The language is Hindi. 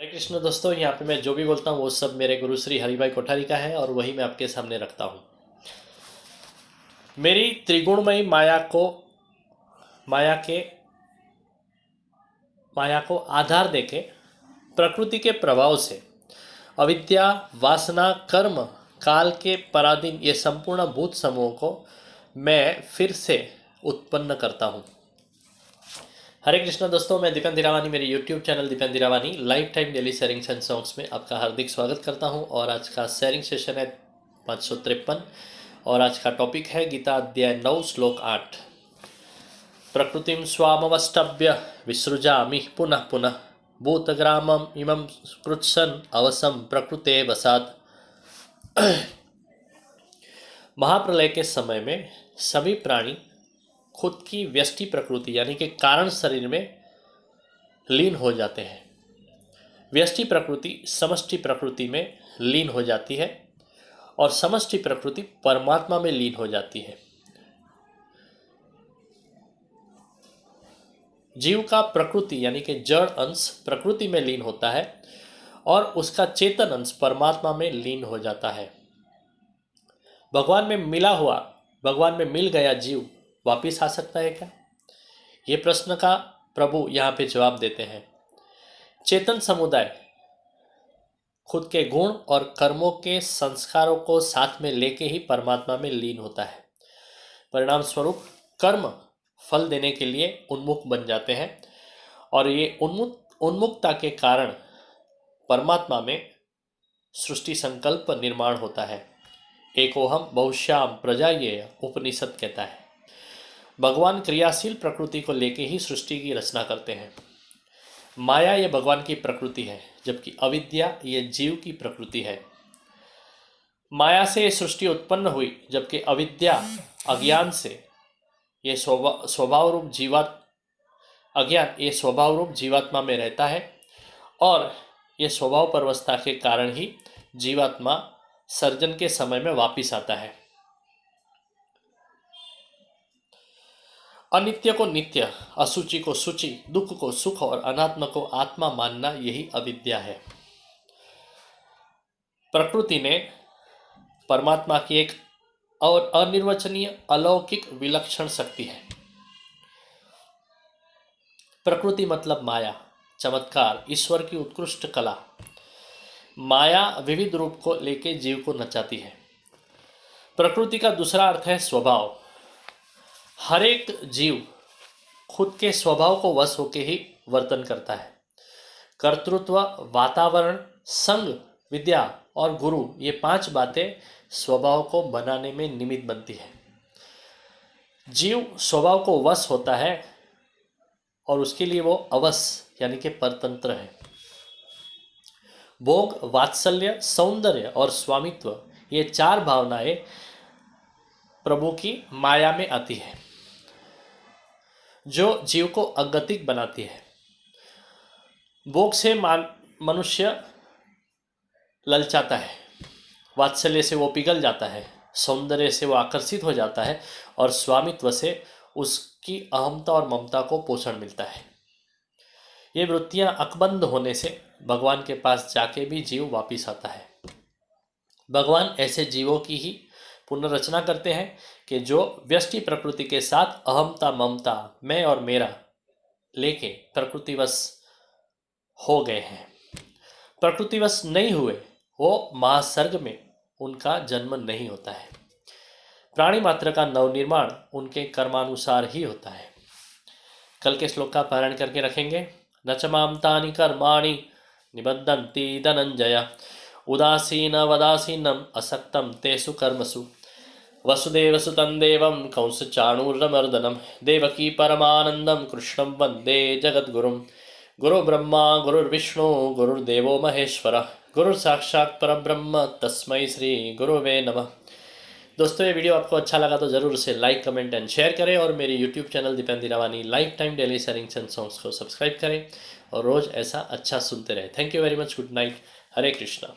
हरे कृष्ण दोस्तों, यहाँ पे मैं जो भी बोलता हूँ वो सब मेरे गुरु श्री हरिभाई कोठारी का है और वही मैं आपके सामने रखता हूँ। मेरी त्रिगुणमयी माया के माया को आधार देके प्रकृति के प्रभाव से अविद्या, वासना, कर्म, काल के पराधीन ये संपूर्ण भूत समूह को मैं फिर से उत्पन्न करता हूँ। हरे कृष्णा दोस्तों, मैं दीपेंद्र धीरावानी मेरे YouTube channel Dipendra Dhirawani life time daily sharings and songs में आपका हार्दिक स्वागत करता हूं। और आज का शेयरिंग सेशन है 553 और आज का टॉपिक है गीता अध्याय 9 श्लोक 8। प्रकृतिम स्वामवष्टभ्य विसृजामि पुनः पुनः भूतग्रामम इमं कृत्सन अवसम प्रकृते वसात। महाप्रलय के समय में सभी प्राणी खुद की व्यष्टि प्रकृति यानी कि कारण शरीर में लीन हो जाते हैं। व्यष्टि प्रकृति समष्टि प्रकृति में लीन हो जाती है और समष्टि प्रकृति परमात्मा में लीन हो जाती है। जीव का प्रकृति यानी कि जड़ अंश प्रकृति में लीन होता है और उसका चेतन अंश परमात्मा में लीन हो जाता है। भगवान में मिल गया जीव वापिस आ सकता है क्या? ये प्रश्न का प्रभु यहाँ पे जवाब देते हैं। चेतन समुदाय खुद के गुण और कर्मों के संस्कारों को साथ में लेके ही परमात्मा में लीन होता है। परिणाम स्वरूप कर्म फल देने के लिए उन्मुख बन जाते हैं और ये उन्मुखता के कारण परमात्मा में सृष्टि संकल्प निर्माण होता है। एकोहम बहुश्याम प्रजायेय उपनिषद कहता है। भगवान क्रियाशील प्रकृति को लेके ही सृष्टि की रचना करते हैं। माया ये भगवान की प्रकृति है, जबकि अविद्या ये जीव की प्रकृति है। माया से ये सृष्टि उत्पन्न हुई, जबकि अविद्या अज्ञान से ये स्वभाव रूप जीवात्मा में रहता है और ये स्वभाव परवस्था के कारण ही जीवात्मा सर्जन के समय में वापिस आता है। अनित्य को नित्य, असुचि को सुचि, दुख को सुख और अनात्मा को आत्मा मानना यही अविद्या है। प्रकृति ने परमात्मा की एक और अनिर्वचनीय अलौकिक विलक्षण शक्ति है। प्रकृति मतलब माया, चमत्कार, ईश्वर की उत्कृष्ट कला। माया विविध रूप को लेके जीव को नचाती है। प्रकृति का दूसरा अर्थ है स्वभाव। हर एक जीव खुद के स्वभाव को वश होके ही वर्तन करता है। कर्तृत्व, वातावरण, संग, विद्या और गुरु ये 5 बातें स्वभाव को बनाने में निमित्त बनती है। जीव स्वभाव को वश होता है और उसके लिए वो अवश यानी कि परतंत्र है। भोग, वात्सल्य, सौंदर्य और स्वामित्व ये 4 भावनाएं प्रभु की माया में आती है, जो जीव को अगतिक बनाती है। भोग से मनुष्य ललचाता है, वात्सल्य से वो पिघल जाता है, सौंदर्य से वो आकर्षित हो जाता है और स्वामित्व से उसकी अहमता और ममता को पोषण मिलता है। ये वृत्तियां अकबंध होने से भगवान के पास जाके भी जीव वापिस आता है। भगवान ऐसे जीवों की ही पुनर्रचना करते हैं कि जो व्यष्टि प्रकृति के साथ अहमता, ममता, मैं और मेरा लेके प्रकृतिवश हो गए हैं। प्रकृतिवश नहीं हुए वो महासर्ग में उनका जन्म नहीं होता है। प्राणी मात्र का नवनिर्माण उनके कर्मानुसार ही होता है। कल के श्लोक का पारायण करके रखेंगे। न च मां तानि कर्माणि निबद्धन्ति धनंजय उदासीन वदासीनम असक्तम तेषु कर्मसु वसुदेवसुतं देवं कंसचाणूरमर्दनं देवकी परमानंदं कृष्णं वंदे जगद्गुरुं। गुरु ब्रह्मा गुरुर्विष्णु गुरुर्देवो महेश्वर गुरुर्साक्षात् परब्रह्म तस्मै श्री गुरुवे नमः। दोस्तों, ये वीडियो आपको अच्छा लगा तो ज़रूर से लाइक, कमेंट एंड शेयर करें और मेरे YouTube channel Dipendra Dhirawani life time daily sharings and songs को सब्सक्राइब करें और रोज़ ऐसा अच्छा सुनते रहें। Thank you very much. Good night. Hare Krishna.